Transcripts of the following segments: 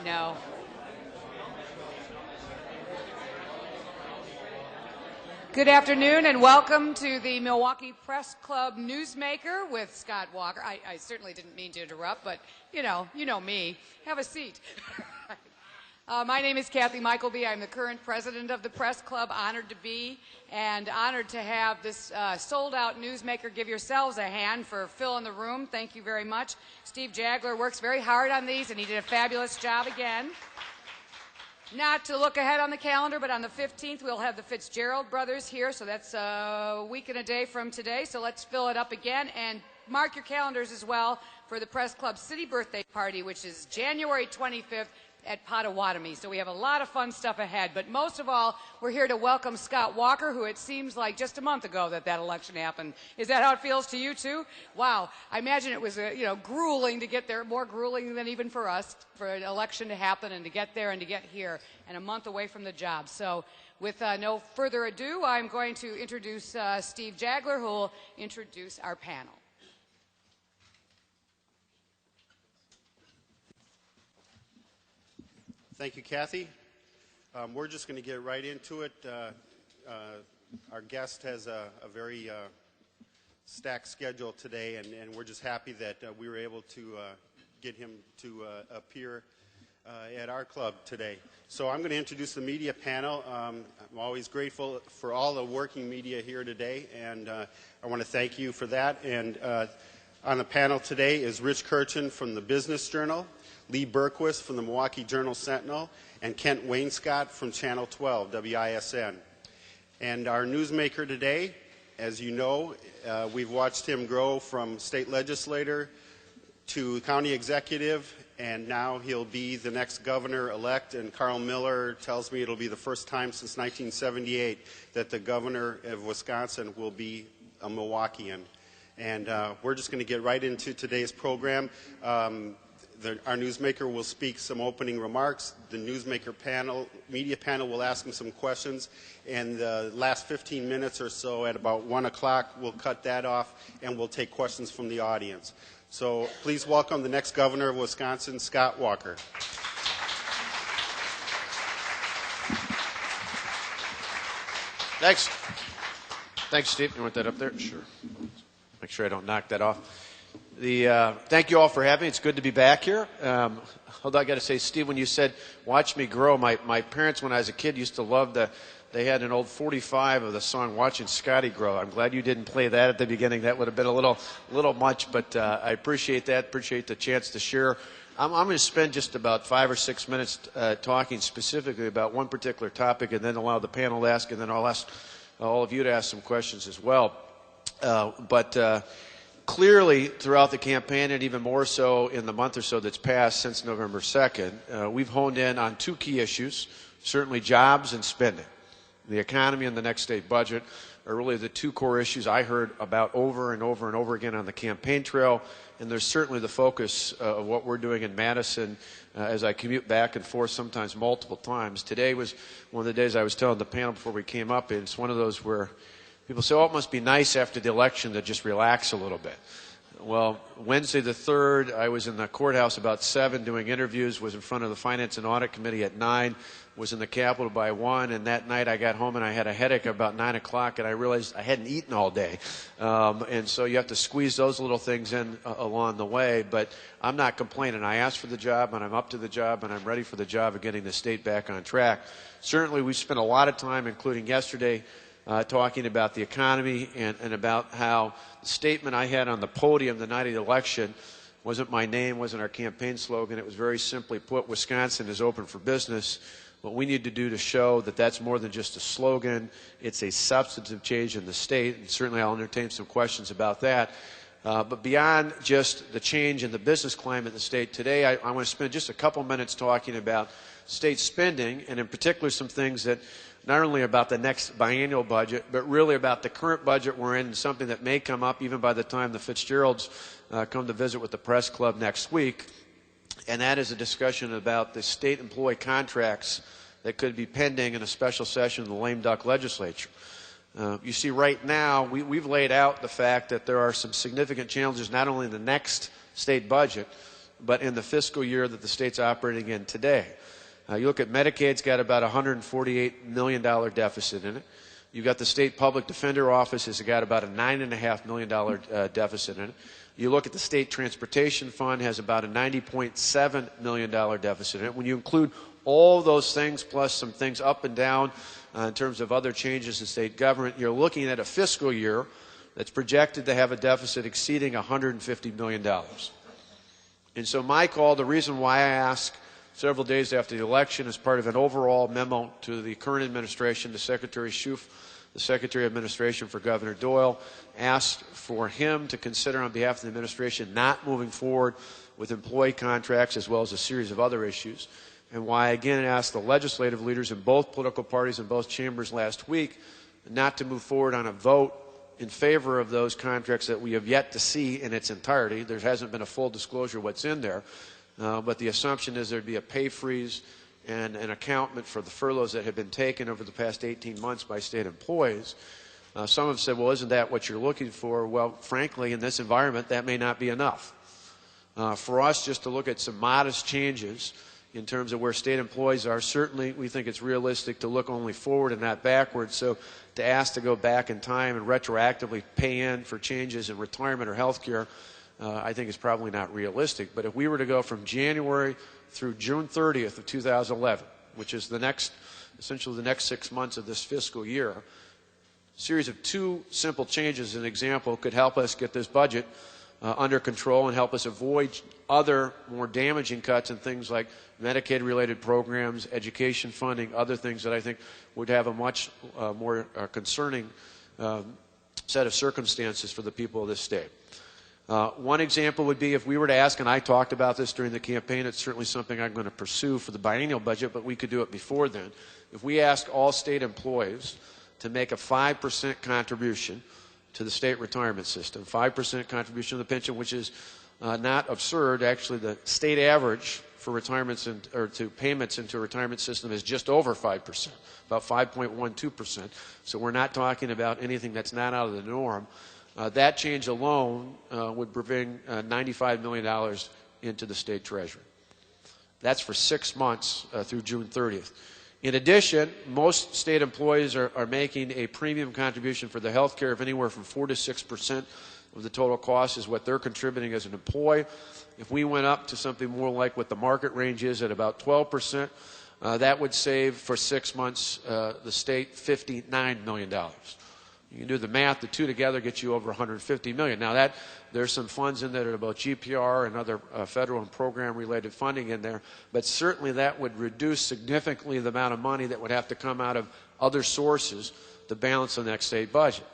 know. Good afternoon and welcome to the Milwaukee Press Club Newsmaker with Scott Walker. I certainly didn't mean to interrupt, but you know me. Have a seat. My name is Kathy Michelby. I'm the current president of the Press Club. Honored to be and honored to have this sold-out newsmaker. Give yourselves a hand for filling the room. Thank you very much. Steve Jagler works very hard on these, and he did a fabulous job again. Not to look ahead on the calendar, but on the 15th, we'll have the Fitzgerald brothers here, so that's a week and a day from today. So let's fill it up again, and mark your calendars as well for the Press Club City Birthday Party, which is January 25th at Potawatomi. So we have a lot of fun stuff ahead. But most of all, we're here to welcome Scott Walker, who it seems like just a month ago that election happened. Is that how it feels to you, too? Wow. I imagine it was, grueling to get there, more grueling than even for us, for an election to happen and to get there and to get here, and a month away from the job. So with no further ado, I'm going to introduce Steve Jagler, who will introduce our panel. Thank you, Kathy. We're just going to get right into it. Our guest has a very stacked schedule today, and we're just happy that we were able to get him to appear at our club today. So I'm going to introduce the media panel. I'm always grateful for all the working media here today, and I want to thank you for that. And on the panel today is Rich Kirchen from the Business Journal, Lee Berquist from the Milwaukee Journal-Sentinel, and Kent Wainscott from Channel 12, WISN. And our newsmaker today, as you know, we've watched him grow from state legislator to county executive, and now he'll be the next governor-elect, and Carl Miller tells me it'll be the first time since 1978 that the governor of Wisconsin will be a Milwaukeean. And we're just going to get right into today's program. Our newsmaker will speak some opening remarks. The newsmaker panel, media panel, will ask him some questions. And the last 15 minutes or so, at about 1 o'clock, we'll cut that off and we'll take questions from the audience. So please welcome the next governor of Wisconsin, Scott Walker. Thanks. Thanks, Steve. You want that up there? Sure. Make sure I don't knock that off. Thank you all for having me. It's good to be back here. Although I got to say, Steve, when you said "watch me grow," my parents, when I was a kid, used to love they had an old 45 of the song "Watching Scotty Grow." I'm glad you didn't play that at the beginning. That would have been a little much, but I appreciate that. Appreciate the chance to share. I'm going to spend just about 5 or 6 minutes talking specifically about one particular topic, and then allow the panel to ask, and then I'll ask all of you to ask some questions as well. Clearly, throughout the campaign, and even more so in the month or so that's passed since November 2nd, we've honed in on two key issues, certainly jobs and spending. The economy and the next state budget are really the two core issues I heard about over and over and over again on the campaign trail, and there's certainly the focus of what we're doing in Madison as I commute back and forth, sometimes multiple times. Today was one of the days I was telling the panel before we came up, and it's one of those where people say, oh, it must be nice after the election to just relax a little bit. Well, Wednesday the 3rd, I was in the courthouse about 7 doing interviews, was in front of the Finance and Audit Committee at 9, was in the Capitol by 1, and that night I got home and I had a headache about 9 o'clock, and I realized I hadn't eaten all day. And so you have to squeeze those little things in along the way, but I'm not complaining. I asked for the job, and I'm up to the job, and I'm ready for the job of getting the state back on track. Certainly we spent a lot of time, including yesterday, talking about the economy and about how the statement I had on the podium the night of the election wasn't my name, wasn't our campaign slogan. It was very simply put, Wisconsin is open for business. What we need to do to show that that's more than just a slogan, it's a substantive change in the state, and certainly I'll entertain some questions about that. But beyond just the change in the business climate in the state today, I want to spend just a couple minutes talking about state spending, and in particular some things that not only about the next biennial budget, but really about the current budget we're in, and something that may come up even by the time the Fitzgeralds come to visit with the Press Club next week, and that is a discussion about the state employee contracts that could be pending in a special session of the lame duck legislature. You see, right now, we've laid out the fact that there are some significant challenges not only in the next state budget, but in the fiscal year that the state's operating in today. You look at Medicaid's got about $148 million deficit in it. You've got the state public defender office has got about a $9.5 million deficit in it. You look at the state transportation fund has about a $90.7 million deficit in it. When you include all those things plus some things up and down in terms of other changes in state government, you're looking at a fiscal year that's projected to have a deficit exceeding $150 million. And so my call, the reason why I asked several days after the election as part of an overall memo to the current administration, to Secretary Schoof, the Secretary of Administration for Governor Doyle, asked for him to consider on behalf of the administration not moving forward with employee contracts as well as a series of other issues. And why I again asked the legislative leaders in both political parties in both chambers last week not to move forward on a vote in favor of those contracts that we have yet to see in its entirety. There hasn't been a full disclosure of what's in there. But the assumption is there'd be a pay freeze and an accounting for the furloughs that have been taken over the past 18 months by state employees. Some have said, well, isn't that what you're looking for? Well, frankly, in this environment, that may not be enough. For us, just to look at some modest changes in terms of where state employees are, certainly we think it's realistic to look only forward and not backwards. So to ask to go back in time and retroactively pay in for changes in retirement or health care, I think is probably not realistic. But if we were to go from January through June 30th of 2011, which is essentially the next 6 months of this fiscal year, a series of two simple changes, an example, could help us get this budget under control and help us avoid other more damaging cuts in things like Medicaid-related programs, education funding, other things that I think would have a much more concerning set of circumstances for the people of this state. One example would be if we were to ask, and I talked about this during the campaign, it's certainly something I'm going to pursue for the biennial budget, but we could do it before then. If we asked all state employees to make a 5% contribution to the state retirement system, 5% contribution to the pension, which is not absurd. Actually, the state average for retirements or to payments into a retirement system is just over 5%, about 5.12%. So we're not talking about anything that's not out of the norm. That change alone would bring $95 million into the state treasury. That's for 6 months through June 30th. In addition, most state employees are making a premium contribution for their health care of anywhere from 4 to 6% of the total cost is what they're contributing as an employee. If we went up to something more like what the market range is at about 12%, that would save for 6 months the state $59 million. You can do the math. The two together get you over $150 million. Now, there's some funds in there that are about GPR and other federal and program-related funding in there, but certainly that would reduce significantly the amount of money that would have to come out of other sources to balance the next state budget.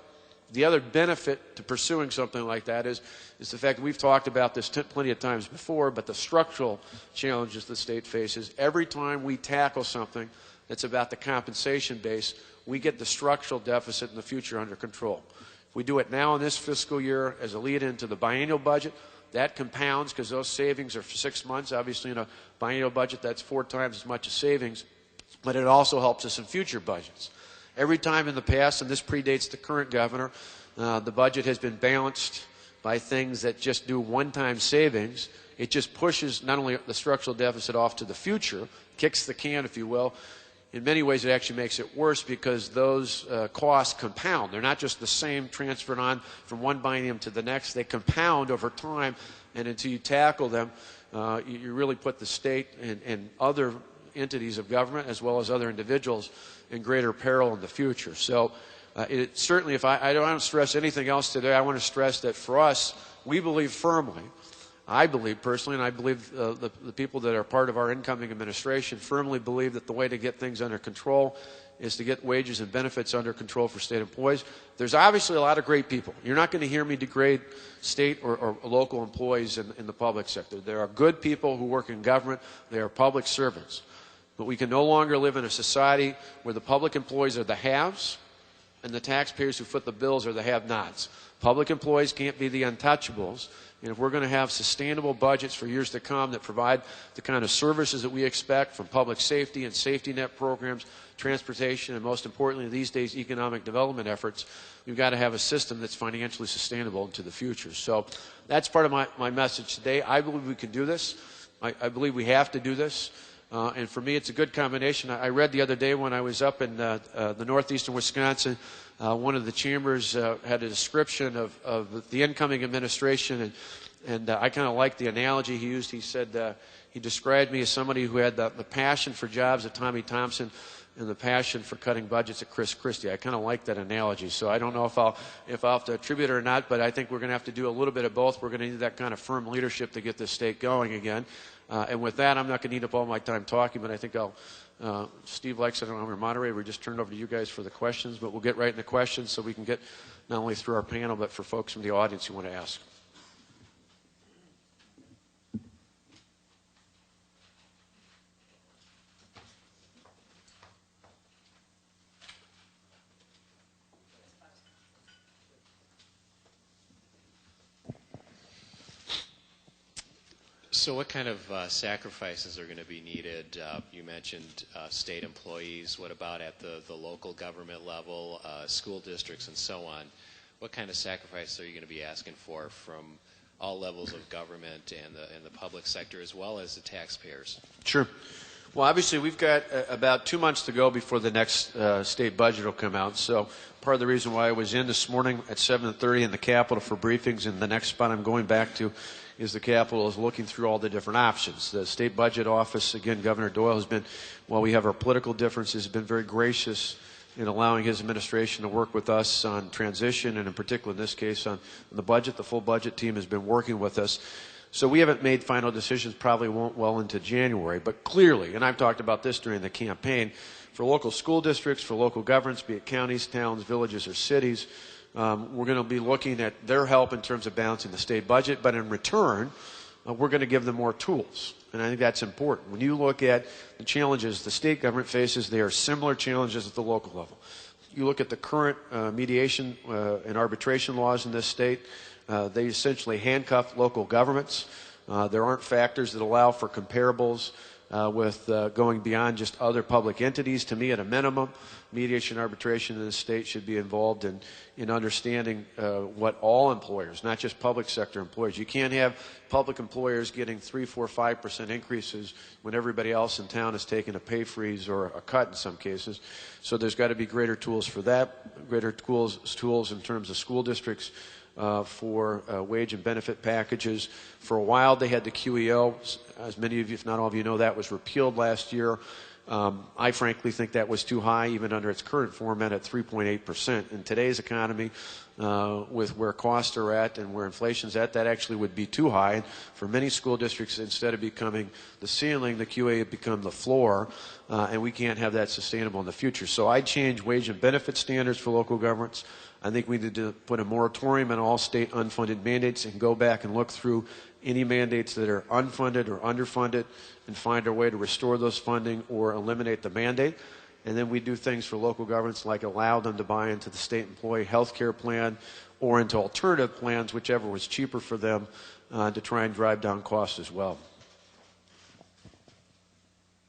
The other benefit to pursuing something like that is the fact that we've talked about this plenty of times before, but the structural challenges the state faces. Every time we tackle something that's about the compensation base, we get the structural deficit in the future under control. If we do it now in this fiscal year as a lead into the biennial budget, that compounds because those savings are for 6 months. Obviously, in a biennial budget, that's 4 times as much as savings, but it also helps us in future budgets. Every time in the past, and this predates the current governor, the budget has been balanced by things that just do one-time savings. It just pushes not only the structural deficit off to the future, kicks the can, if you will. In many ways, it actually makes it worse because those costs compound. They're not just the same transferred on from one biennium to the next. They compound over time, and until you tackle them, you really put the state and other entities of government as well as other individuals in greater peril in the future. So certainly, if I don't want to stress anything else today, I want to stress that for us, we believe firmly, I believe personally, and I believe the people that are part of our incoming administration firmly believe that the way to get things under control is to get wages and benefits under control for state employees. There's obviously a lot of great people. You're not going to hear me degrade state or local employees in the public sector. There are good people who work in government. They are public servants. But we can no longer live in a society where the public employees are the haves and the taxpayers who foot the bills are the have-nots. Public employees can't be the untouchables. And if we're going to have sustainable budgets for years to come that provide the kind of services that we expect from public safety and safety net programs, transportation, and most importantly these days economic development efforts, we've got to have a system that's financially sustainable into the future. So that's part of my message today. I believe we can do this. I believe we have to do this. And for me, it's a good combination. I read the other day when I was up in the northeastern Wisconsin, one of the chambers had a description of the incoming administration, and I kind of liked the analogy he used. He said he described me as somebody who had the passion for jobs at Tommy Thompson and the passion for cutting budgets at Chris Christie. I kind of like that analogy. So I don't know if I'll have to attribute it or not, but I think we're going to have to do a little bit of both. We're going to need that kind of firm leadership to get this state going again. And with that, I'm not going to eat up all my time talking, but I think Steve likes, I don't know, I'm our moderator. We just turn it over to you guys for the questions, but we'll get right into questions so we can get not only through our panel, but for folks from the audience who want to ask. So what kind of sacrifices are going to be needed? You mentioned state employees. What about at the local government level, school districts and so on? What kind of sacrifices are you going to be asking for from all levels of government and the public sector as well as the taxpayers? Sure. Well, obviously, we've got about 2 months to go before the next state budget will come out. So part of the reason why I was in this morning at 7:30 in the Capitol for briefings, and the next spot I'm going back to is the Capitol, is looking through all the different options. The State Budget Office, again, Governor Doyle has been, while we have our political differences, has been very gracious in allowing his administration to work with us on transition, and in particular in this case on the budget. The full budget team has been working with us. So we haven't made final decisions, probably won't well into January. But clearly, and I've talked about this during the campaign, for local school districts, for local governments, be it counties, towns, villages, or cities, we're going to be looking at their help in terms of balancing the state budget, but in return, we're going to give them more tools. And I think that's important. When you look at the challenges the state government faces, they are similar challenges at the local level. You look at the current mediation and arbitration laws in this state, they essentially handcuff local governments. There aren't factors that allow for comparables with going beyond just other public entities. To me, at a minimum, mediation and arbitration in the state should be involved in understanding what all employers, not just public sector employers. You can't have public employers getting 3%, 4%, 5% increases when everybody else in town is taking a pay freeze or a cut in some cases. So there's got to be greater tools for that, greater tools in terms of school districts for wage and benefit packages. For a while, they had the QEO. As many of you, if not all of you know, that was repealed last year. I frankly think that was too high, even under its current format at 3.8%. In today's economy, with where costs are at and where inflation's at, that actually would be too high. And for many school districts, instead of becoming the ceiling, the QA had become the floor, and we can't have that sustainable in the future. So I'd change wage and benefit standards for local governments. I think we need to put a moratorium on all state unfunded mandates and go back and look through any mandates that are unfunded or underfunded and find a way to restore those funding or eliminate the mandate. And then we do things for local governments like allow them to buy into the state employee health care plan or into alternative plans, whichever was cheaper for them, to try and drive down costs as well.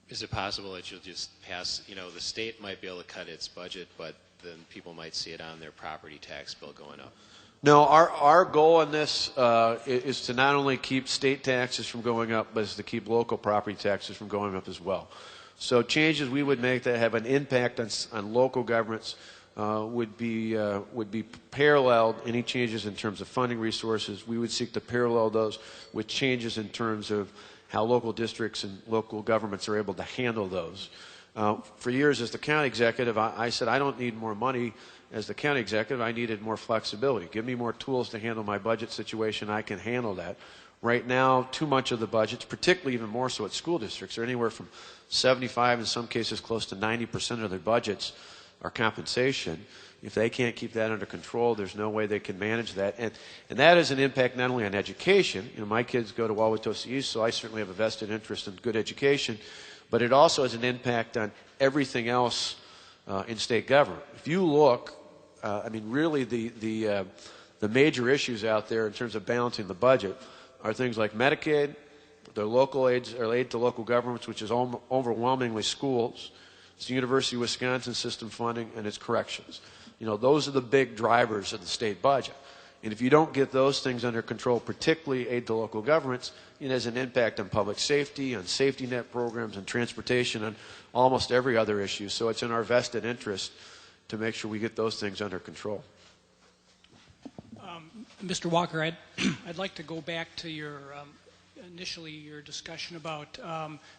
Is it possible that you'll just pass, the state might be able to cut its budget, but then people might see it on their property tax bill going up? No, our goal on this is to not only keep state taxes from going up, but is to keep local property taxes from going up as well. So changes we would make that have an impact on local governments would be paralleled. Any changes in terms of funding resources, we would seek to parallel those with changes in terms of how local districts and local governments are able to handle those. For years as the county executive, I said I don't need more money. As the county executive, I needed more flexibility. Give me more tools to handle my budget situation. I can handle that. Right now, too much of the budgets, particularly even more so at school districts, are anywhere from 75, in some cases close to 90% of their budgets are compensation. If they can't keep that under control, there's no way they can manage that. And that has an impact not only on education. My kids go to Wauwatosa East, so I certainly have a vested interest in good education. But it also has an impact on everything else in state government. If you look, really the the major issues out there in terms of balancing the budget are things like Medicaid, the local aids or aid to local governments, which is overwhelmingly schools. It's the University of Wisconsin system funding, and it's corrections. You know, those are the big drivers of the state budget. And if you don't get those things under control, particularly aid to local governments, it has an impact on public safety, on safety net programs, on transportation, on almost every other issue. So it's in our vested interest to make sure we get those things under control. Mr. Walker, I'd like to go back to your initially your discussion about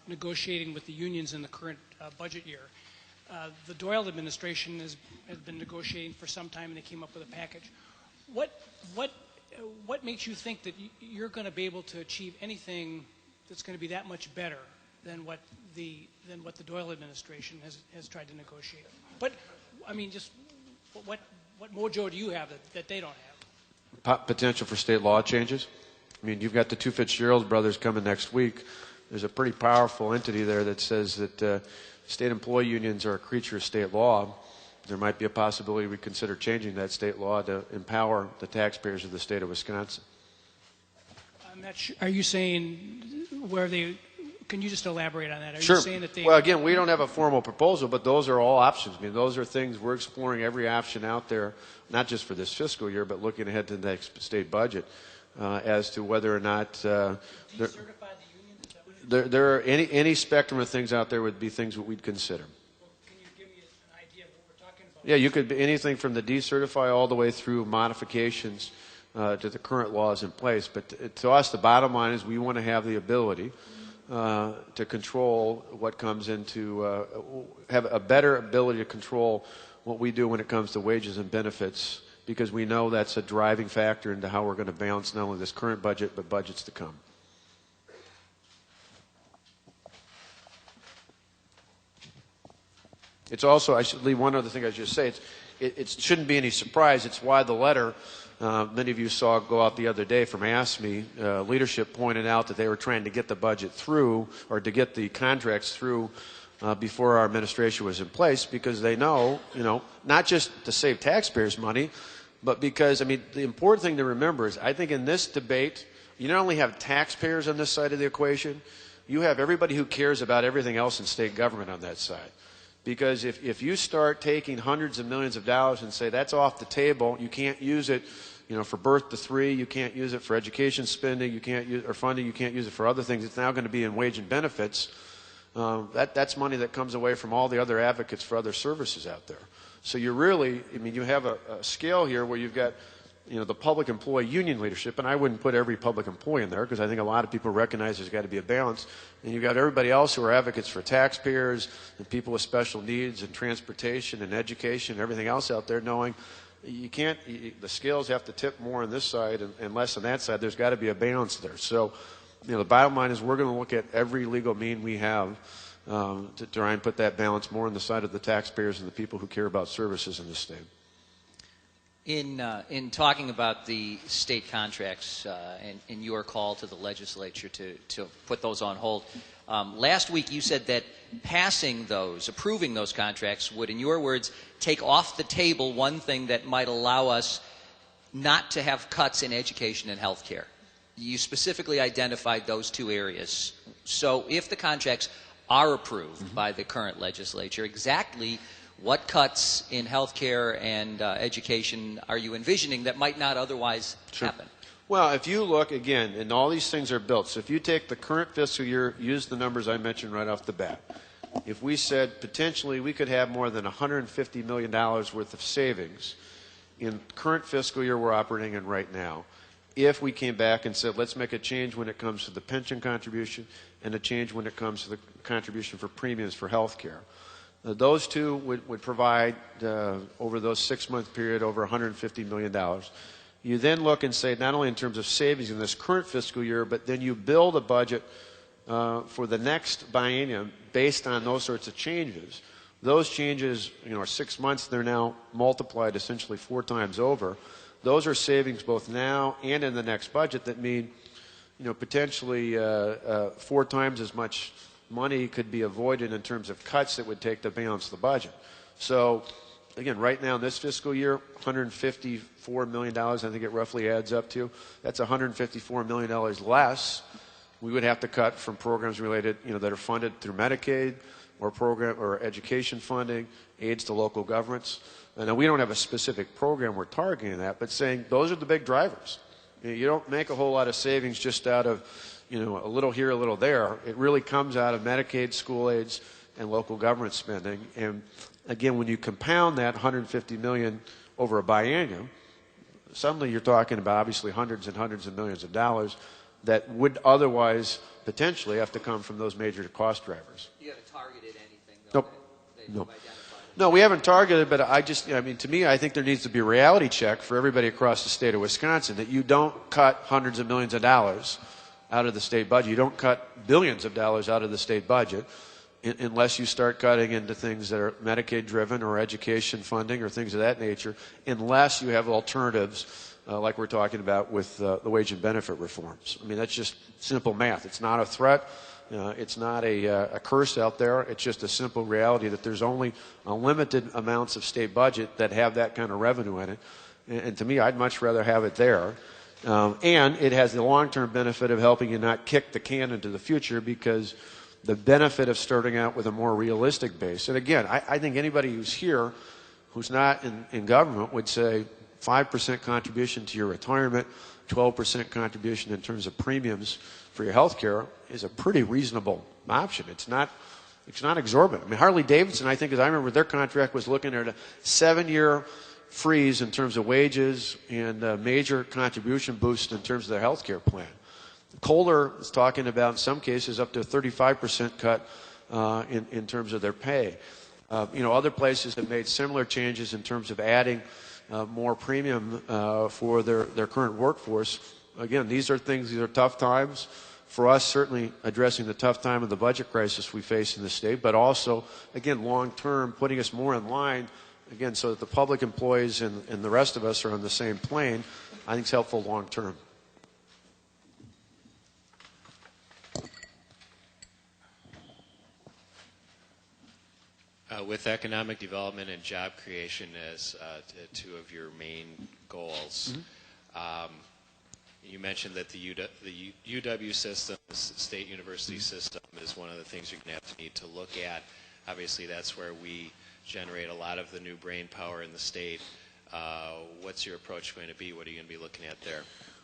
negotiating with the unions in the current budget year. The Doyle administration has been negotiating for some time, and they came up with a package. What makes you think that you're going to be able to achieve anything that's going to be that much better than what the Doyle administration has tried to negotiate? But I mean, just what mojo do you have that they don't have? Potential for state law changes. I mean, you've got the two Fitzgerald brothers coming next week. There's a pretty powerful entity there that says that state employee unions are a creature of state law. There might be a possibility we consider changing that state law to empower the taxpayers of the state of Wisconsin. I'm not sure. Are you saying where they? Can you just elaborate on that? Are Sure. you saying that they? Well, again, we don't have a formal proposal, but those are all options. I mean, those are things we're exploring every option out there, not just for this fiscal year, but looking ahead to the next state budget, as to whether or not decertify the union? Is that what there are any spectrum of things out there would be things that we'd consider. Well, can you give me an idea of what we're talking about? Yeah, you could be anything from the decertify all the way through modifications to the current laws in place. But to us, the bottom line is we want to have the ability to control what comes into, have a better ability to control what we do when it comes to wages and benefits, because we know that's a driving factor into how we're going to balance not only this current budget, but budgets to come. It's also, I should leave one other thing I should say, it shouldn't be any surprise. It's why the letter many of you saw go out the other day from ASME. Leadership pointed out that they were trying to get the budget through, or to get the contracts through before our administration was in place, because they know, not just to save taxpayers money, but because, I mean, the important thing to remember is, I think in this debate, you not only have taxpayers on this side of the equation, you have everybody who cares about everything else in state government on that side. Because if you start taking hundreds of millions of dollars and say that's off the table, you can't use it, for birth to 3, you can't use it for education spending, you can't use or funding, you can't use it for other things. It's now going to be in wage and benefits. That's money that comes away from all the other advocates for other services out there. So you really, you have a scale here where you've got, the public employee union leadership, and I wouldn't put every public employee in there because I think a lot of people recognize there's got to be a balance. And you've got everybody else who are advocates for taxpayers and people with special needs and transportation and education and everything else out there, knowing you can't, the scales have to tip more on this side and less on that side. There's got to be a balance there. So, the bottom line is we're going to look at every legal mean we have to try and put that balance more on the side of the taxpayers and the people who care about services in this state. In talking about the state contracts and your call to the legislature to put those on hold, last week you said that approving those contracts would, in your words, take off the table one thing that might allow us not to have cuts in education and health care. You specifically identified those two areas. So if the contracts are approved by the current legislature, exactly what cuts in health care and education are you envisioning that might not otherwise happen? Well, if you look, again, and all these things are built, so if you take the current fiscal year, use the numbers I mentioned right off the bat. If we said potentially we could have more than $150 million worth of savings in current fiscal year we're operating in right now, if we came back and said let's make a change when it comes to the pension contribution and a change when it comes to the contribution for premiums for health care. Those two would provide, over those 6-month period, over $150 million. You then look and say, not only in terms of savings in this current fiscal year, but then you build a budget for the next biennium based on those sorts of changes. Those changes, are 6 months, they're now multiplied essentially 4 times over. Those are savings both now and in the next budget that mean, potentially 4 times as much money could be avoided in terms of cuts that would take to balance the budget. So, again, right now in this fiscal year, $150 million, I think it roughly adds up to. That's $154 million less we would have to cut from programs related, that are funded through Medicaid or program or education funding, aids to local governments. And we don't have a specific program we're targeting that, but saying those are the big drivers. You don't make a whole lot of savings just out of, a little here, a little there. It really comes out of Medicaid, school aids, and local government spending. And again, when you compound that $150 million over a biennium, suddenly you're talking about obviously hundreds and hundreds of millions of dollars that would otherwise potentially have to come from those major cost drivers. You haven't targeted anything, though? Nope. No. No, we haven't targeted, but to me, I think there needs to be a reality check for everybody across the state of Wisconsin that you don't cut hundreds of millions of dollars out of the state budget. You don't cut billions of dollars out of the state budget unless you start cutting into things that are Medicaid driven or education funding or things of that nature, unless you have alternatives like we're talking about with the wage and benefit reforms. I mean, that's just simple math. It's not a threat. It's not a curse out there. It's just a simple reality that there's only a limited amounts of state budget that have that kind of revenue in it. And to me, I'd much rather have it there. And it has the long-term benefit of helping you not kick the can into the future, because the benefit of starting out with a more realistic base. And again, I think anybody who's here who's not in government would say 5% contribution to your retirement, 12% contribution in terms of premiums for your health care is a pretty reasonable option. It's not exorbitant. I mean, Harley-Davidson, I think, as I remember, their contract was looking at a 7-year freeze in terms of wages and a major contribution boost in terms of their health care plan. Kohler is talking about, in some cases, up to a 35% cut in terms of their pay. Other places have made similar changes in terms of adding more premium for their current workforce. Again, these are tough times. For us, certainly addressing the tough time of the budget crisis we face in the state, but also, again, long-term, putting us more in line, again, so that the public employees and the rest of us are on the same plane, I think is helpful long-term. With economic development and job creation as two of your main goals, you mentioned that the UW system, the state university system, is one of the things you're going to need to look at. Obviously, that's where we generate a lot of the new brain power in the state. What's your approach going to be? What are you going to be looking at there?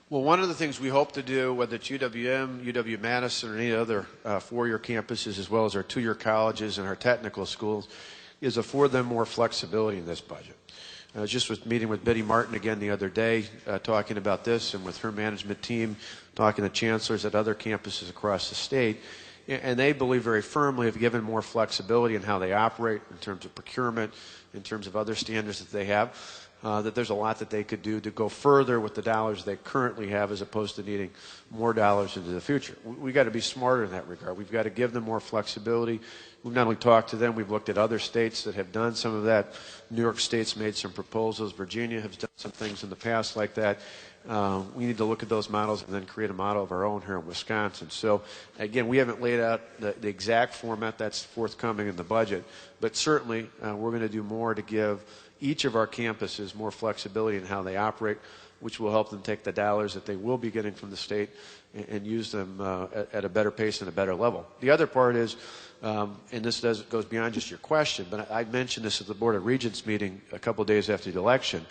Well, one of the things we hope to do, whether it's UWM, UW-Madison, or any other four-year campuses, as well as our two-year colleges and our technical schools, is afford them more flexibility in this budget. I just was meeting with Betty Martin again the other day, talking about this, and with her management team, talking to chancellors at other campuses across the state. And they believe very firmly, if given more flexibility in how they operate, in terms of procurement, in terms of other standards that they have, that there's a lot that they could do to go further with the dollars they currently have, as opposed to needing more dollars into the future. We've got to be smarter in that regard. We've got to give them more flexibility. We've not only talked to them, we've looked at other states that have done some of that. New York State's made some proposals. Virginia has done some things in the past like that. We need to look at those models and then create a model of our own here in Wisconsin. So, again, we haven't laid out the exact format that's forthcoming in the budget, but certainly we're going to do more to give each of our campuses more flexibility in how they operate, which will help them take the dollars that they will be getting from the state and use them at a better pace and a better level. The other part is, and this goes beyond just your question, but I mentioned this at the Board of Regents meeting a couple of days after the election.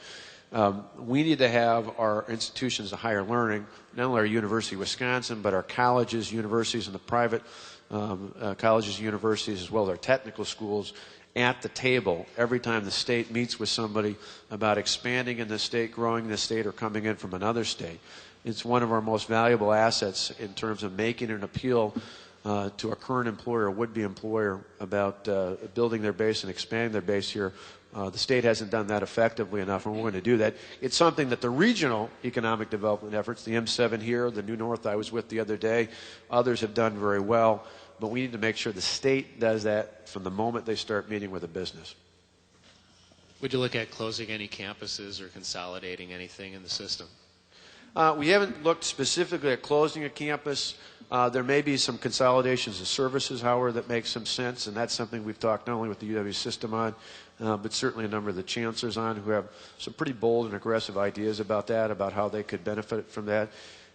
We need to have our institutions of higher learning, not only our University of Wisconsin, but our colleges, universities, and the private colleges and universities, as well as our technical schools, at the table every time the state meets with somebody about expanding in the state, growing in the state, or coming in from another state. It's one of our most valuable assets in terms of making an appeal to a current employer, a would-be employer, about building their base and expanding their base here. The state hasn't done that effectively enough, and we're going to do that. It's something that the regional economic development efforts, the M7 here, the New North I was with the other day, others have done very well. But we need to make sure the state does that from the moment they start meeting with a business. Would you look at closing any campuses or consolidating anything in the system? We haven't looked specifically at closing a campus. There may be some consolidations of services, however, that make some sense, and that's something we've talked not only with the UW system on, but certainly a number of the chancellors on, who have some pretty bold and aggressive ideas about that, about how they could benefit from that.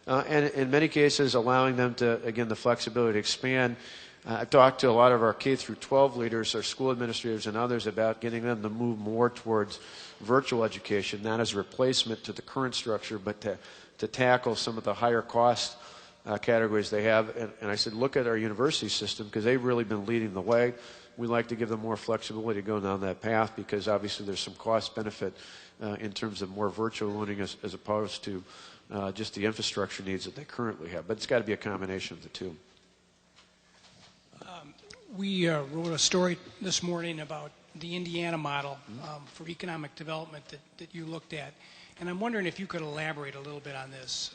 And in many cases, allowing them to, again, the flexibility to expand. I've talked to a lot of our K through 12 leaders, our school administrators and others, about getting them to move more towards virtual education, not as a replacement to the current structure, but to tackle some of the higher cost categories they have. And I said, look at our university system, because they've really been leading the way. We like to give them more flexibility to go down that path, because obviously there's some cost benefit in terms of more virtual learning as opposed to just the infrastructure needs that they currently have. But it's got to be a combination of the two. We wrote a story this morning about the Indiana model for economic development that you looked at. And I'm wondering if you could elaborate a little bit on this.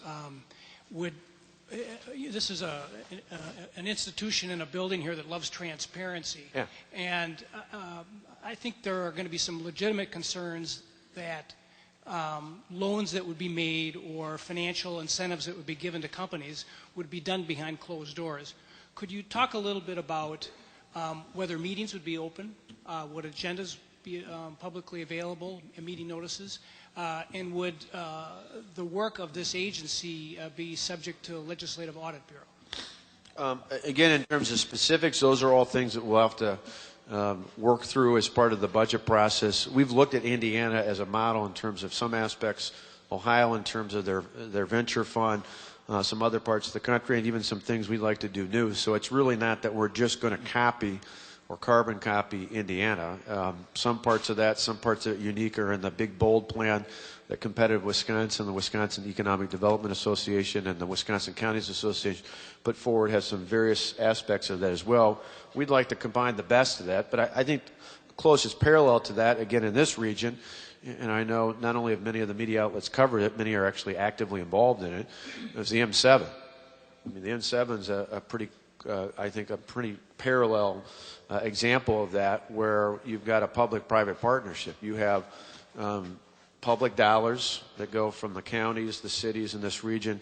This is an institution in a building here that loves transparency. Yeah. And I think there are going to be some legitimate concerns that loans that would be made or financial incentives that would be given to companies would be done behind closed doors. Could you talk a little bit about whether meetings would be open, would agendas be publicly available, and meeting notices, and would the work of this agency be subject to a legislative audit bureau? Again, in terms of specifics, those are all things that we'll have to work through as part of the budget process. We've looked at Indiana as a model in terms of some aspects, Ohio in terms of their venture fund, some other parts of the country, and even some things we'd like to do new. So it's really not that we're just going to copy or carbon copy Indiana. Some parts of that, some parts that are unique are in the big, bold plan that Competitive Wisconsin, the Wisconsin Economic Development Association, and the Wisconsin Counties Association put forward has some various aspects of that as well. We'd like to combine the best of that, but I think the closest parallel to that, again, in this region, and I know not only have many of the media outlets covered it, many are actually actively involved in it, is the M7. I mean, the M7 is a pretty, I think, a pretty parallel example of that, where you've got a public-private partnership. You have public dollars that go from the counties, the cities in this region.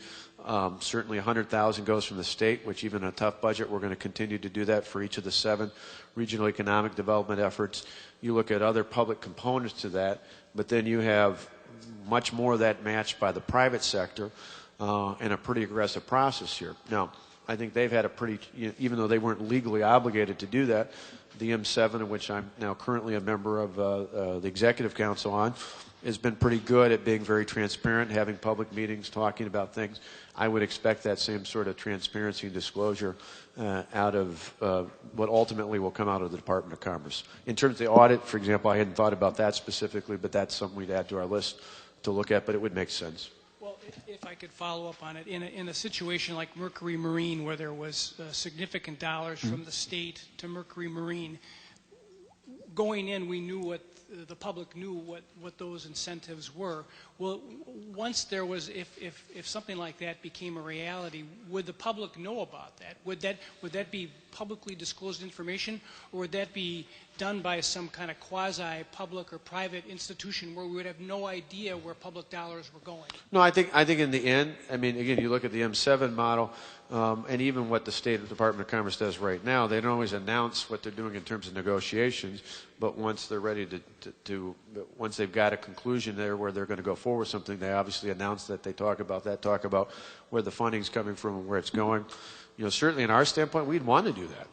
Certainly 100,000 goes from the state, which even in a tough budget, we're going to continue to do that for each of the 7 regional economic development efforts. You look at other public components to that, but then you have much more of that matched by the private sector in a pretty aggressive process here. Now, I think they've had a pretty, even though they weren't legally obligated to do that, the M7, in which I'm now currently a member of the Executive Council on, has been pretty good at being very transparent, having public meetings, talking about things. I would expect that same sort of transparency and disclosure out of what ultimately will come out of the Department of Commerce. In terms of the audit, for example, I hadn't thought about that specifically, but that's something we'd add to our list to look at, but it would make sense. Well, if I could follow up on it, in a situation like Mercury Marine, where there was significant dollars from the state to Mercury Marine, going in, we knew what the public knew what those incentives were. Well, once there was, if something like that became a reality, would the public know about that? Would that be publicly disclosed information, or would that be done by some kind of quasi-public or private institution where we would have no idea where public dollars were going? No, I think in the end, I mean, again, you look at the M7 model, and even what the State Department of Commerce does right now, they don't always announce what they're doing in terms of negotiations, but once they're ready once they've got a conclusion there where they're going to go forward with something, they obviously announce that, they talk about where the funding's coming from and where it's going. You know, certainly in our standpoint, we'd want to do that.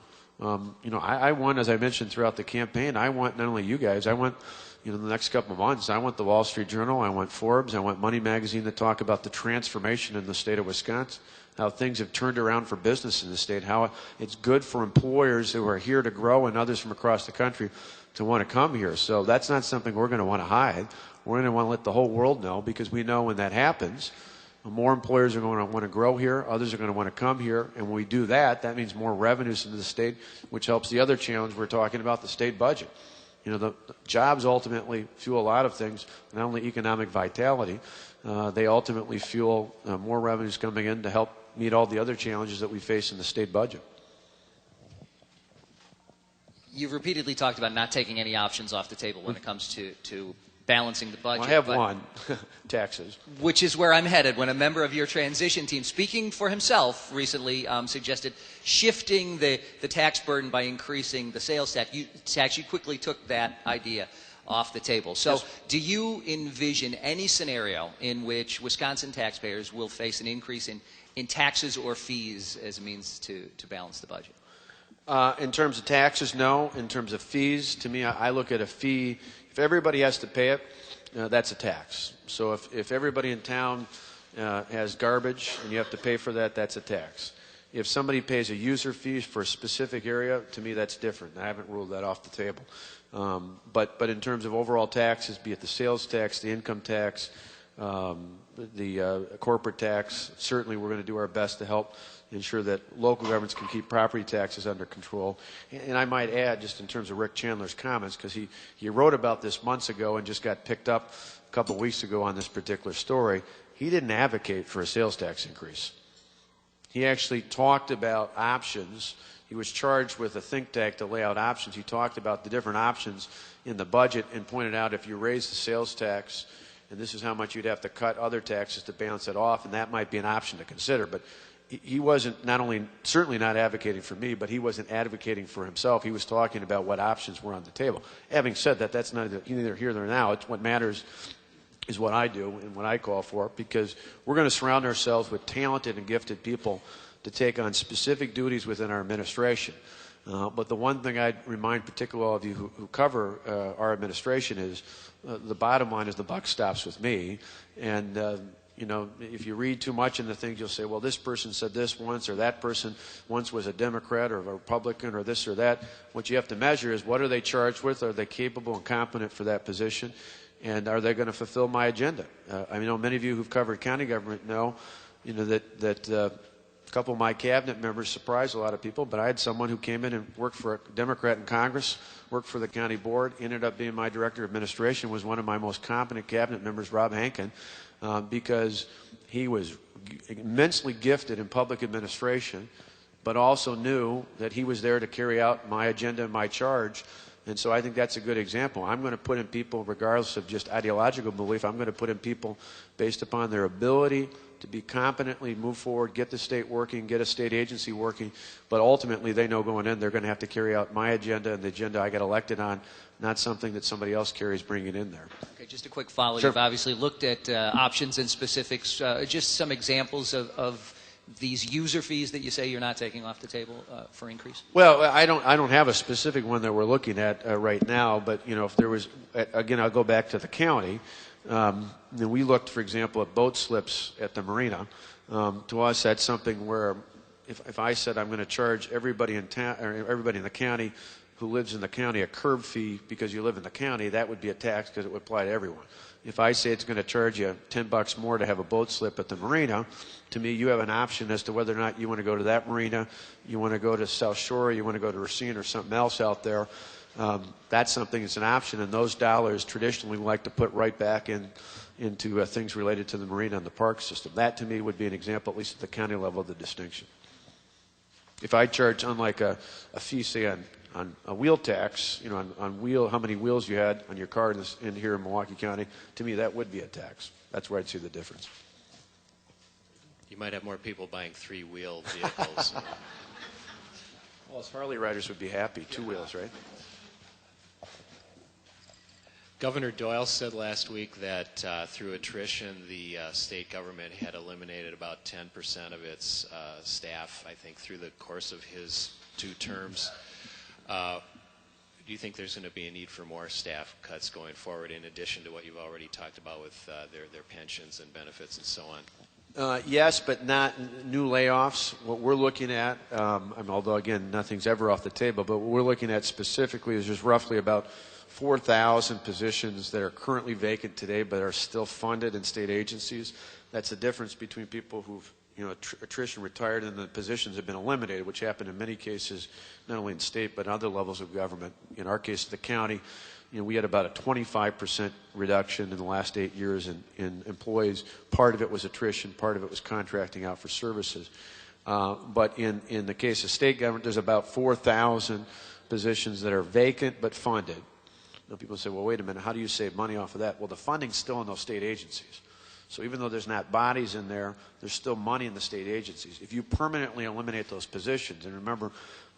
You know, I want, as I mentioned throughout the campaign, I want not only you guys, I want, you know, the next couple of months, I want the Wall Street Journal, I want Forbes, I want Money Magazine to talk about the transformation in the state of Wisconsin, how things have turned around for business in the state, how it's good for employers who are here to grow and others from across the country to want to come here. So that's not something we're going to want to hide. We're going to want to let the whole world know, because we know when that happens, more employers are going to want to grow here, others are going to want to come here, and when we do that, that means more revenues into the state, which helps the other challenge we're talking about, the state budget. You know, the jobs ultimately fuel a lot of things, not only economic vitality, they ultimately fuel more revenues coming in to help meet all the other challenges that we face in the state budget. You've repeatedly talked about not taking any options off the table when it comes to balancing the budget. I have one, taxes. Which is where I'm headed when a member of your transition team, speaking for himself, recently suggested shifting the tax burden by increasing the sales tax. You quickly took that idea off the table. So Yes. do you envision any scenario in which Wisconsin taxpayers will face an increase in taxes or fees as a means to balance the budget? In terms of taxes, no. In terms of fees, to me, I look at a fee. If everybody has to pay it, that's a tax. So if everybody in town has garbage and you have to pay for that, that's a tax. If somebody pays a user fee for a specific area, to me that's different. I haven't ruled that off the table. But in terms of overall taxes, be it the sales tax, the income tax, the corporate tax, certainly we're going to do our best to help ensure that local governments can keep property taxes under control. And I might add, just in terms of Rick Chandler's comments, because he wrote about this months ago and just got picked up a couple of weeks ago on this particular story, he didn't advocate for a sales tax increase. He actually talked about options. He was charged with a think tank to lay out options. He talked about the different options in the budget and pointed out if you raise the sales tax, and this is how much you'd have to cut other taxes to balance it off, and that might be an option to consider. But he wasn't certainly not advocating for me, but he wasn't advocating for himself. He was talking about what options were on the table. Having said that, that's neither here nor now. It's what matters is what I do and what I call for, because we're going to surround ourselves with talented and gifted people to take on specific duties within our administration. But the one thing I'd remind particularly all of you who cover our administration is the bottom line is the buck stops with me. And you know, if you read too much into things, you'll say, well, this person said this once, or that person once was a Democrat or a Republican or this or that. What you have to measure is what are they charged with? Are they capable and competent for that position? And are they going to fulfill my agenda? I know many of you who've covered county government know, that a couple of my cabinet members surprised a lot of people, but I had someone who came in and worked for a Democrat in Congress, worked for the county board, ended up being my director of administration, was one of my most competent cabinet members, Rob Hankin, because he was immensely gifted in public administration, but also knew that he was there to carry out my agenda and my charge. And so I think that's a good example. I'm going to put in people, regardless of just ideological belief, I'm going to put in people based upon their ability to be competently move forward, get the state working, get a state agency working, but ultimately they know going in they're going to have to carry out my agenda and the agenda I got elected on, not something that somebody else carries bringing in there. Okay, just a quick follow. Sure. You've obviously looked at options and specifics. Just some examples of these user fees that you say you're not taking off the table for increase? Well, I don't have a specific one that we're looking at right now, but if there was, again, I'll go back to the county. We looked, for example, at boat slips at the marina. To us, that's something where if I said I'm going to charge everybody in town or everybody in the county who lives in the county a curb fee because you live in the county, that would be a tax because it would apply to everyone. If I say it's going to charge you $10 more to have a boat slip at the marina, to me you have an option as to whether or not you want to go to that marina, you want to go to South Shore, you want to go to Racine or something else out there. That's something that's an option, and those dollars traditionally we like to put right back into things related to the marina and the park system. That to me would be an example, at least at the county level, of the distinction. If I charge, unlike a fee, say on a wheel tax, on wheel, how many wheels you had on your car in here in Milwaukee County, to me that would be a tax. That's where I'd see the difference. You might have more people buying three-wheel vehicles. Well, as Harley riders would be happy, 2 wheels, right? Governor Doyle said last week that through attrition, the state government had eliminated about 10% of its staff, I think, through the course of his 2 terms. Do you think there's going to be a need for more staff cuts going forward in addition to what you've already talked about with their pensions and benefits and so on? Yes, but not new layoffs. What we're looking at, although, again, nothing's ever off the table, but what we're looking at specifically is just roughly about 4,000 positions that are currently vacant today but are still funded in state agencies. That's the difference between people who've attrition retired and the positions have been eliminated, which happened in many cases, not only in state but other levels of government. In our case, the county, we had about a 25% reduction in the last 8 years in employees. Part of it was attrition, part of it was contracting out for services. But in the case of state government, there's about 4,000 positions that are vacant but funded. people say, well, wait a minute, how do you save money off of that? Well, the funding's still in those state agencies. So even though there's not bodies in there, there's still money in the state agencies. If you permanently eliminate those positions, and remember,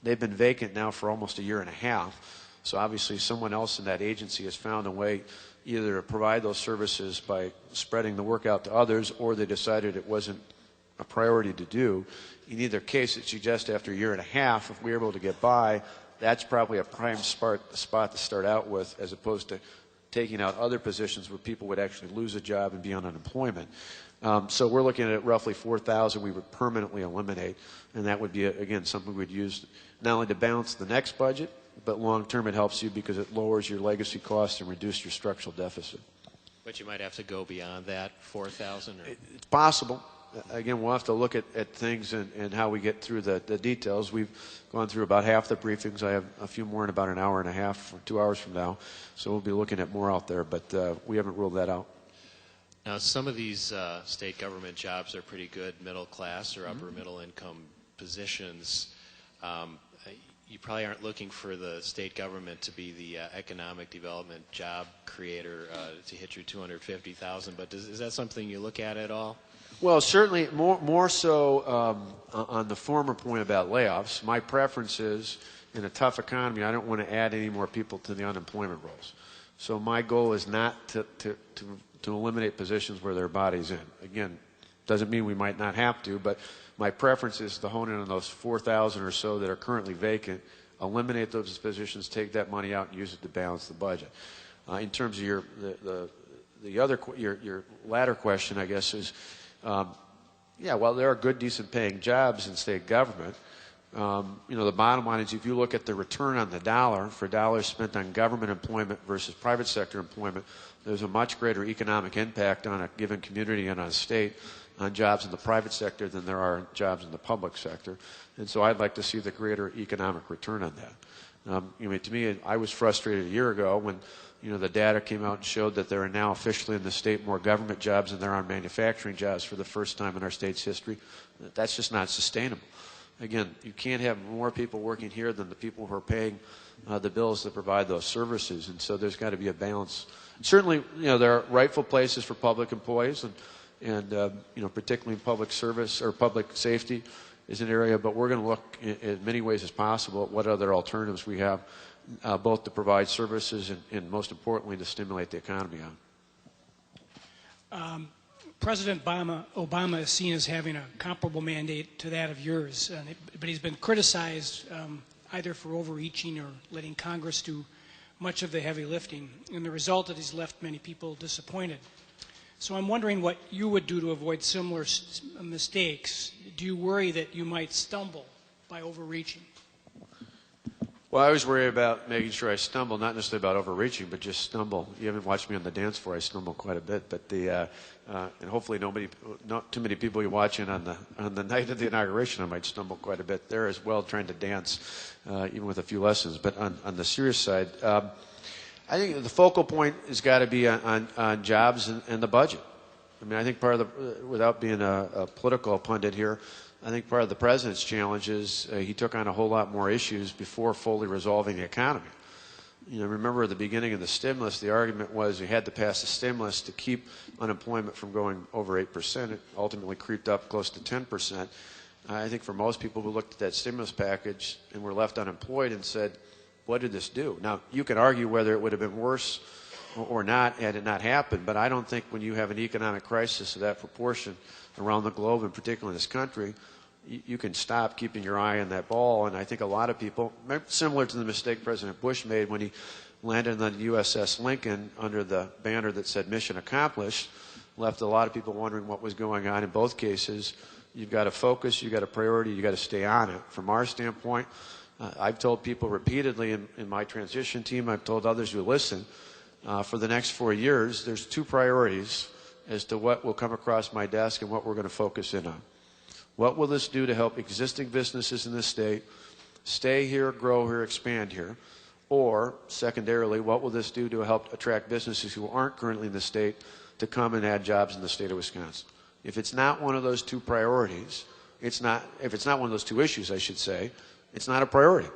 they've been vacant now for almost a year and a half, so obviously someone else in that agency has found a way either to provide those services by spreading the work out to others, or they decided it wasn't a priority to do. In either case, it suggests after a year and a half, if we're able to get by, that's probably a prime spot to start out with, as opposed to taking out other positions where people would actually lose a job and be on unemployment. So we're looking at roughly 4,000 we would permanently eliminate, and that would be, again, something we'd use not only to balance the next budget, but long term it helps you because it lowers your legacy costs and reduces your structural deficit. But you might have to go beyond that 4,000? It's possible. Again, we'll have to look at things and how we get through the details. We've gone through about half the briefings. I have a few more in about an hour and a half or 2 hours from now. So we'll be looking at more out there, but we haven't ruled that out. Now, some of these state government jobs are pretty good middle class or upper middle income positions. You probably aren't looking for the state government to be the economic development job creator to hit your 250,000, but is that something you look at all? Well, certainly more so on the former point about layoffs. My preference is, in a tough economy, I don't want to add any more people to the unemployment rolls. So my goal is not to eliminate positions where there are bodies in. Again, doesn't mean we might not have to, but my preference is to hone in on those 4,000 or so that are currently vacant, eliminate those positions, take that money out, and use it to balance the budget. In terms of your latter question, I guess, is yeah, well, there are good, decent paying jobs in state government. The bottom line is if you look at the return on the dollar for dollars spent on government employment versus private sector employment, there's a much greater economic impact on a given community and on a state on jobs in the private sector than there are jobs in the public sector. And so I'd like to see the greater economic return on that. To me, I was frustrated a year ago when the data came out and showed that there are now officially in the state more government jobs than there are manufacturing jobs for the first time in our state's history. That's just not sustainable. Again, you can't have more people working here than the people who are paying the bills that provide those services, and so there's got to be a balance. Certainly, there are rightful places for public employees, and particularly in public service or public safety is an area, but we're going to look in many ways as possible at what other alternatives we have, both to provide services and most importantly, to stimulate the economy on. President Obama is seen as having a comparable mandate to that of yours, but he's been criticized either for overreaching or letting Congress do much of the heavy lifting, and the result is he's left many people disappointed. So I'm wondering what you would do to avoid similar mistakes. Do you worry that you might stumble by overreaching? Well, I always worry about making sure I stumble, not necessarily about overreaching, but just stumble. You haven't watched me on the dance floor. I stumble quite a bit, but and hopefully not too many people you watching on the night of the inauguration. I might stumble quite a bit there as well, trying to dance, even with a few lessons. But on the serious side, I think the focal point has got to be on jobs and the budget. I mean, I think part of without being a political pundit here, I think part of the president's challenge is he took on a whole lot more issues before fully resolving the economy. Remember at the beginning of the stimulus, the argument was you had to pass a stimulus to keep unemployment from going over 8%. It ultimately creeped up close to 10%. I think for most people who looked at that stimulus package and were left unemployed and said, what did this do? Now, you can argue whether it would have been worse or not had it not happened, but I don't think when you have an economic crisis of that proportion around the globe, and particularly in this country, you can stop keeping your eye on that ball. And I think a lot of people, similar to the mistake President Bush made when he landed on the USS Lincoln under the banner that said mission accomplished, left a lot of people wondering what was going on. In both cases, you've got to focus, you've got a priority, you've got to stay on it. From our standpoint, I've told people repeatedly in my transition team, I've told others who listen, for the next 4 years, there's two priorities as to what will come across my desk and what we're going to focus in on. What will this do to help existing businesses in this state stay here, grow here, expand here? Or, secondarily, what will this do to help attract businesses who aren't currently in the state to come and add jobs in the state of Wisconsin? If it's not one of those two priorities, if it's not one of those two issues, I should say, it's not a priority.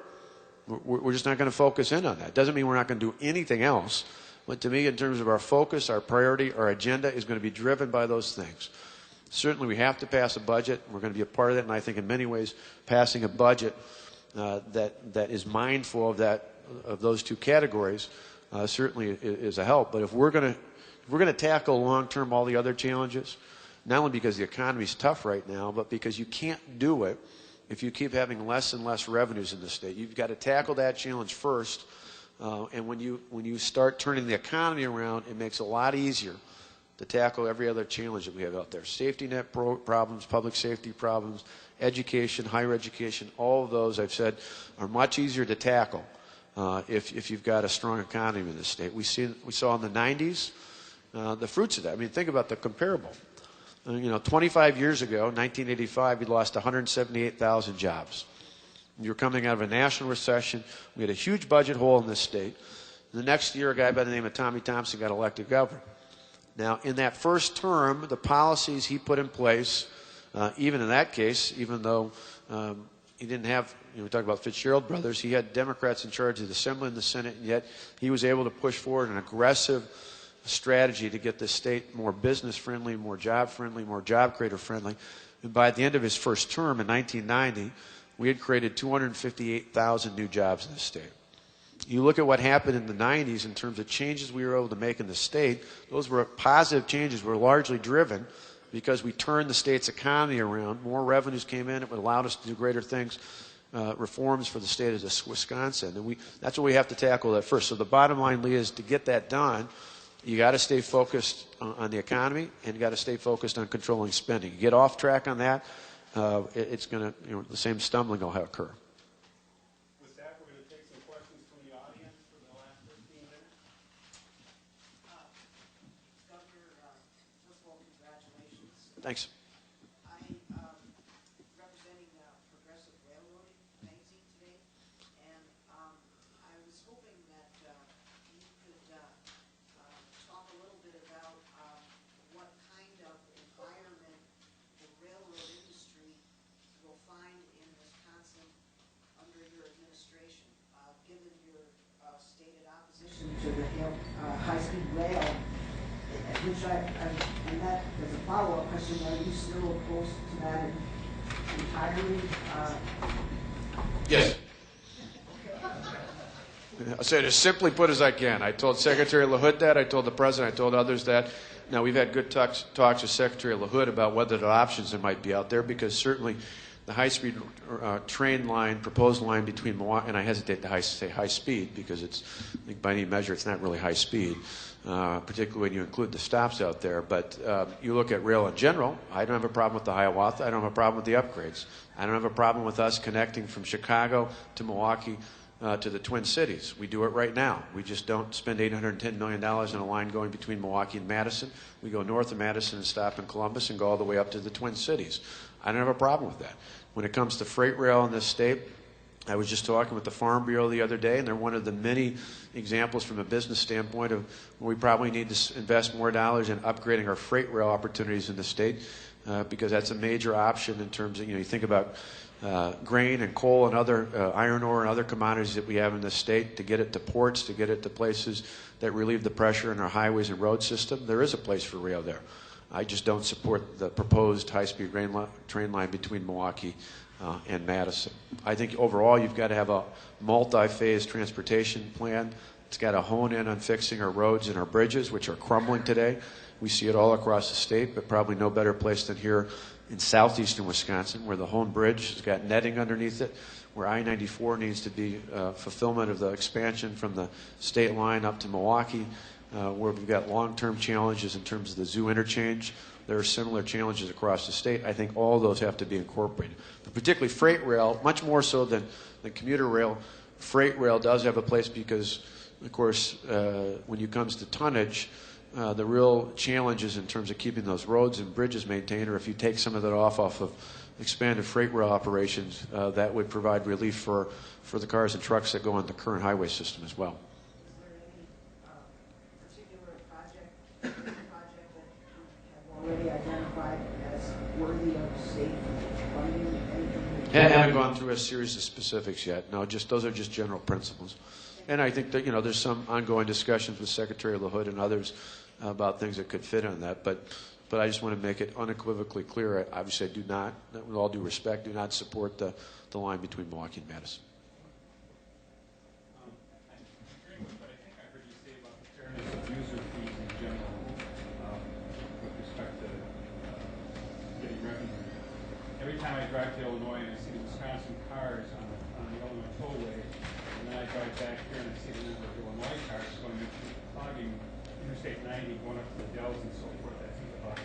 We're just not going to focus in on that. Doesn't mean we're not going to do anything else. But to me, in terms of our focus, our priority, our agenda is going to be driven by those things. Certainly, we have to pass a budget. We're going to be a part of that, and I think in many ways, passing a budget that is mindful of those two categories certainly is a help. But if we're going to tackle long term all the other challenges, not only because the economy is tough right now, but because you can't do it if you keep having less and less revenues in the state. You've got to tackle that challenge first. And when you start turning the economy around, it makes it a lot easier to tackle every other challenge that we have out there. Safety net problems, public safety problems, education, higher education, all of those, I've said, are much easier to tackle if you've got a strong economy in the state. We saw in the 90s the fruits of that. I mean, think about the comparable. 25 years ago, 1985, we lost 178,000 jobs. You were coming out of a national recession. We had a huge budget hole in this state. The next year, a guy by the name of Tommy Thompson got elected governor. Now, in that first term, the policies he put in place, even in that case, even though he didn't have, we talk about Fitzgerald Brothers, he had Democrats in charge of the Assembly and the Senate, and yet he was able to push forward an aggressive strategy to get the state more business-friendly, more job-friendly, more job-creator-friendly. And by the end of his first term in 1990, we had created 258,000 new jobs in the state. You look at what happened in the 90s in terms of changes we were able to make in the state, those were positive changes, were largely driven because we turned the state's economy around. More revenues came in. It allowed us to do greater things, reforms for the state of Wisconsin. And that's what we have to tackle at first. So the bottom line, Lee, is to get that done, you got to stay focused on the economy and you got to stay focused on controlling spending. You get off track on that, it's going to, the same stumbling will occur. With that, we're going to take some questions from the audience for the last 15 minutes. Governor, first of all, congratulations. Thanks. Representing Progressive Railroading magazine today, and I was hoping that you could talk a little bit about what kind of environment the railroad industry will find in Wisconsin under your administration, given your stated opposition to the high-speed rail, and that as a follow-up question, are you still opposed to that entirely? Yes. I'll say it as simply put as I can. I told Secretary LaHood that. I told the President. I told others that. Now, we've had good talks with Secretary LaHood about whether the options that might be out there, because certainly the high-speed train line, proposed line between Milwaukee, and I hesitate to say high speed because it's, I think by any measure, it's not really high speed, particularly when you include the stops out there. But you look at rail in general, I don't have a problem with the Hiawatha. I don't have a problem with the upgrades. I don't have a problem with us connecting from Chicago to Milwaukee to the Twin Cities. We do it right now. We just don't spend $810 million in a line going between Milwaukee and Madison. We go north of Madison and stop in Columbus and go all the way up to the Twin Cities. I don't have a problem with that. When it comes to freight rail in this state, I was just talking with the Farm Bureau the other day, and they're one of the many examples from a business standpoint of where we probably need to invest more dollars in upgrading our freight rail opportunities in the state, because that's a major option in terms of, you think about grain and coal and other iron ore and other commodities that we have in the state, to get it to ports, to get it to places that relieve the pressure in our highways and road system. There is a place for rail there. I just don't support the proposed high-speed train line between Milwaukee and Madison. I think overall you've got to have a multi-phase transportation plan. It's got to hone in on fixing our roads and our bridges, which are crumbling today. We see it all across the state, but probably no better place than here in southeastern Wisconsin, where the Hone Bridge has got netting underneath it, where I-94 needs to be fulfillment of the expansion from the state line up to Milwaukee, where we've got long-term challenges in terms of the zoo interchange. There are similar challenges across the state. I think all those have to be incorporated. But particularly freight rail, much more so than commuter rail, freight rail does have a place because, of course, when it comes to tonnage, the real challenges in terms of keeping those roads and bridges maintained, or if you take some of that off of expanded freight rail operations, that would provide relief for the cars and trucks that go on the current highway system as well. Already identified as worthy of state funding? Haven't gone through a series of specifics yet. No, just those are just general principles. And I think that, you know, there's some ongoing discussions with Secretary LaHood and others about things that could fit on that. But I just want to make it unequivocally clear. Obviously, I do not, with all due respect, do not support the line between Milwaukee and Madison. I agree with, but I think I heard you say about the fairness of user fees in general with respect to getting revenue. Every time I drive to Illinois and I see the Wisconsin cars on the Illinois tollway, and then I drive back here and I see the number of Illinois cars going clogging Interstate 90, going up to the Dells and so forth, I think about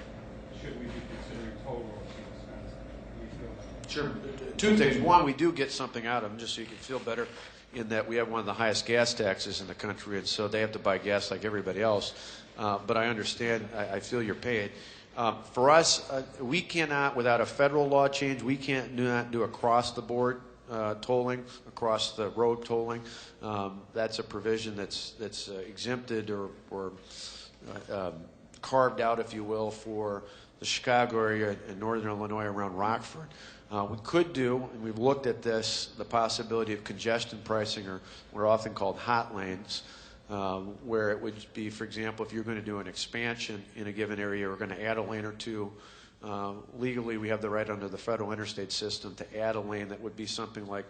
should we be considering toll roads in Wisconsin? How do you feel about that? Sure. Two things. One, we do get something out of them, just so you can feel better, in that we have one of the highest gas taxes in the country, and so they have to buy gas like everybody else. But I understand. I feel your pain. For us, we cannot, without a federal law change, we can't do across-the-board tolling, across the road tolling. That's a provision that's exempted or carved out, if you will, for the Chicago area and northern Illinois around Rockford. We could do, and we've looked at this, the possibility of congestion pricing, or what are often called hot lanes, where it would be, for example, if you're going to do an expansion in a given area, we're going to add a lane or two. Legally, we have the right under the federal interstate system to add a lane that would be something like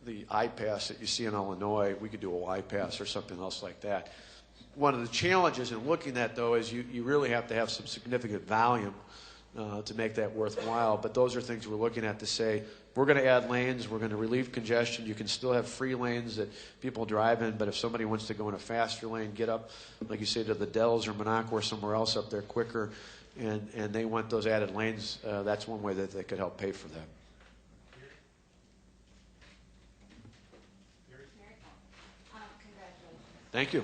the I-pass that you see in Illinois. We could do a Y-pass or something else like that. One of the challenges in looking at, though, is you really have to have some significant volume to make that worthwhile. But those are things we're looking at to say, we're going to add lanes, we're going to relieve congestion. You can still have free lanes that people drive in, but if somebody wants to go in a faster lane, get up, like you say, to the Dells or Monaco or somewhere else up there quicker, and they want those added lanes, that's one way that they could help pay for that. Congratulations. Thank you.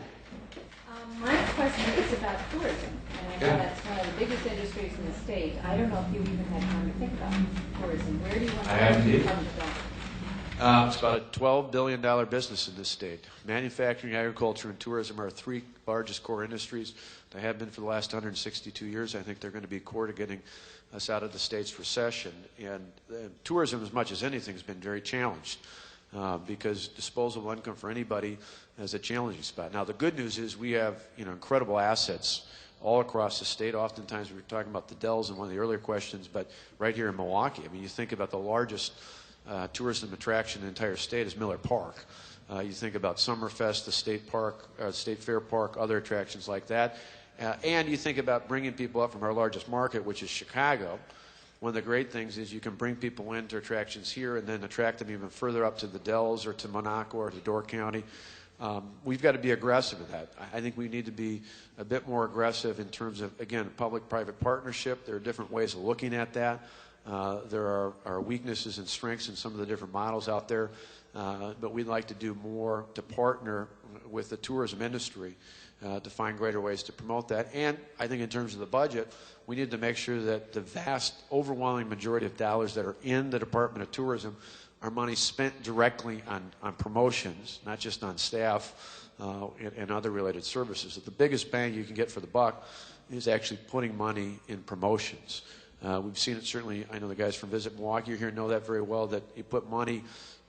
My question is about tourism, and I know that's one of the biggest industries in the state. I don't know if you even had time to think about tourism. Where do you want to come from? It's about a $12 billion business in this state. Manufacturing, agriculture, and tourism are our three largest core industries. They have been for the last 162 years. I think they're going to be core to getting us out of the state's recession. And tourism, as much as anything, has been very challenged. Because disposable income for anybody is a challenging spot. Now, the good news is we have incredible assets all across the state. Oftentimes, we were talking about the Dells in one of the earlier questions, but right here in Milwaukee, I mean, you think about the largest tourism attraction in the entire state is Miller Park. You think about Summerfest, the state park, State Fair Park, other attractions like that. And you think about bringing people up from our largest market, which is Chicago. One of the great things is you can bring people into attractions here and then attract them even further up to the Dells or to Monaco or to Door County. We've got to be aggressive in that. I think we need to be a bit more aggressive in terms of, again, public-private partnership. There are different ways of looking at that. There are weaknesses and strengths in some of the different models out there, but we'd like to do more to partner with the tourism industry to find greater ways to promote that. And I think in terms of the budget, we need to make sure that the vast, overwhelming majority of dollars that are in the Department of Tourism are money spent directly on promotions, not just on staff and other related services. The biggest bang you can get for the buck is actually putting money in promotions. We've seen it certainly. I know the guys from Visit Milwaukee here know that very well, that you put money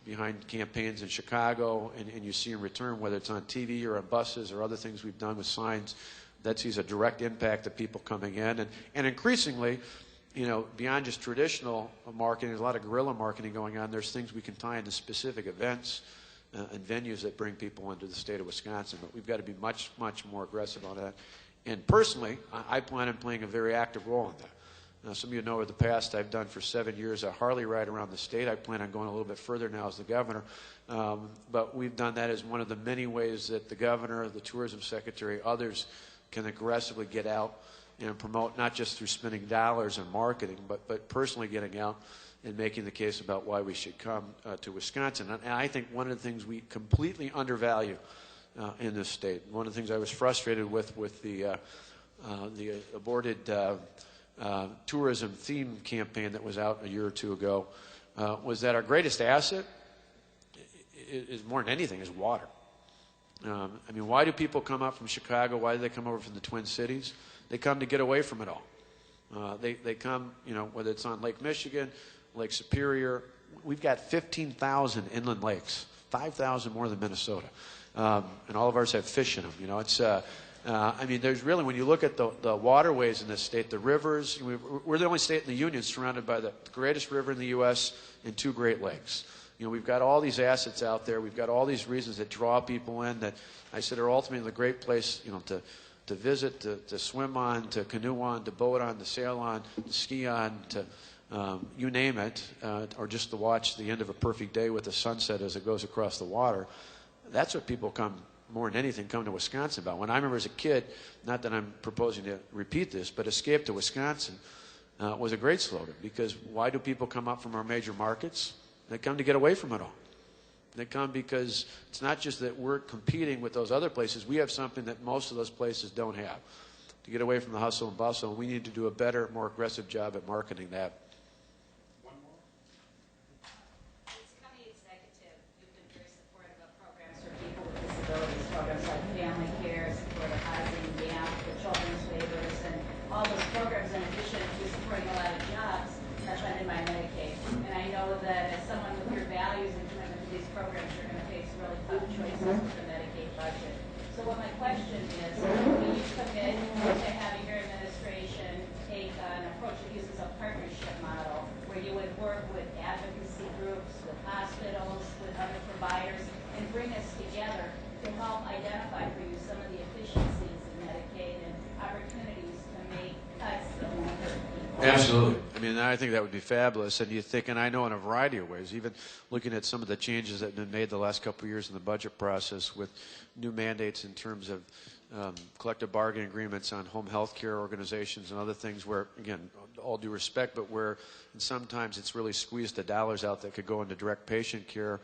behind campaigns in Chicago and you see in return, whether it's on TV or on buses or other things we've done with signs, that sees a direct impact of people coming in. And increasingly, beyond just traditional marketing, there's a lot of guerrilla marketing going on. There's things we can tie into specific events and venues that bring people into the state of Wisconsin. But we've got to be much, much more aggressive on that. And personally, I plan on playing a very active role in that. Now, some of you know over the past, I've done for 7 years a Harley ride around the state. I plan on going a little bit further now as the governor. But we've done that as one of the many ways that the governor, the tourism secretary, others can aggressively get out and promote, not just through spending dollars on marketing, but personally getting out and making the case about why we should come to Wisconsin. And I think one of the things we completely undervalue in this state, one of the things I was frustrated with the aborted tourism theme campaign that was out a year or two ago, was that our greatest asset is more than anything is water. I mean, why do people come up from Chicago? Why do they come over from the Twin Cities? They come to get away from it all. They come, whether it's on Lake Michigan, Lake Superior. we've got 15,000 inland lakes, 5,000 more than Minnesota. And all of ours have fish in them. You know, it's, I mean, there's really, when you look at the waterways in this state, the rivers, we're the only state in the union surrounded by the greatest river in the U.S. and 2 Great Lakes. You know, we've got all these assets out there. We've got all these reasons that draw people in that I said are ultimately a great place, you know, to visit, to swim on, to canoe on, to boat on, to sail on, to ski on, to you name it, or just to watch the end of a perfect day with the sunset as it goes across the water. That's what people come, more than anything, come to Wisconsin about. When I remember as a kid, not that I'm proposing to repeat this, but Escape to Wisconsin was a great slogan, because why do people come up from our major markets? They come to get away from it all. They come because it's not just that we're competing with those other places. We have something that most of those places don't have. To get away from the hustle and bustle, we need to do a better, more aggressive job at marketing that. One more. As county executive, you've been very supportive of programs for people with disabilities, programs like family care, supportive housing, GAMP, the children's waivers, and all those programs, in addition to supporting a lot of jobs, are funded by Medicaid. And I know that as someone with your values and commitment to these programs, you're going to face really tough choices with the Medicaid budget. So what my question is, will you commit to having your administration take an approach that uses a partnership model, where you would work with advocacy groups, with hospitals, with other providers, and bring us together to help identify for you some of the efficiencies in Medicaid and opportunities to make cuts that won't hurt people? Absolutely. I mean, I think that would be fabulous. And you think, and I know in a variety of ways, even looking at some of the changes that have been made the last couple of years in the budget process with new mandates in terms of collective bargaining agreements on home health care organizations and other things where, again, all due respect, but where sometimes it's really squeezed the dollars out that could go into direct patient care,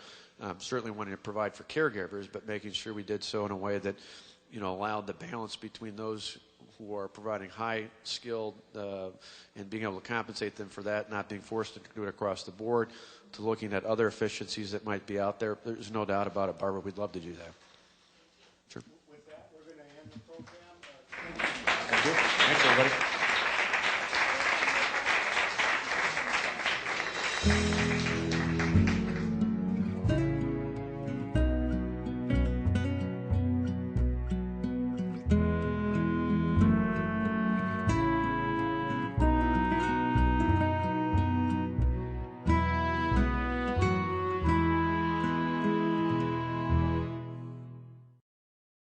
certainly wanting to provide for caregivers, but making sure we did so in a way that, you know, allowed the balance between those who are providing high skilled and being able to compensate them for that, not being forced to do it across the board, to looking at other efficiencies that might be out there. There's no doubt about it, Barbara. We'd love to do that. Sure. With that, we're going to end the program. Thank you. Thanks, everybody.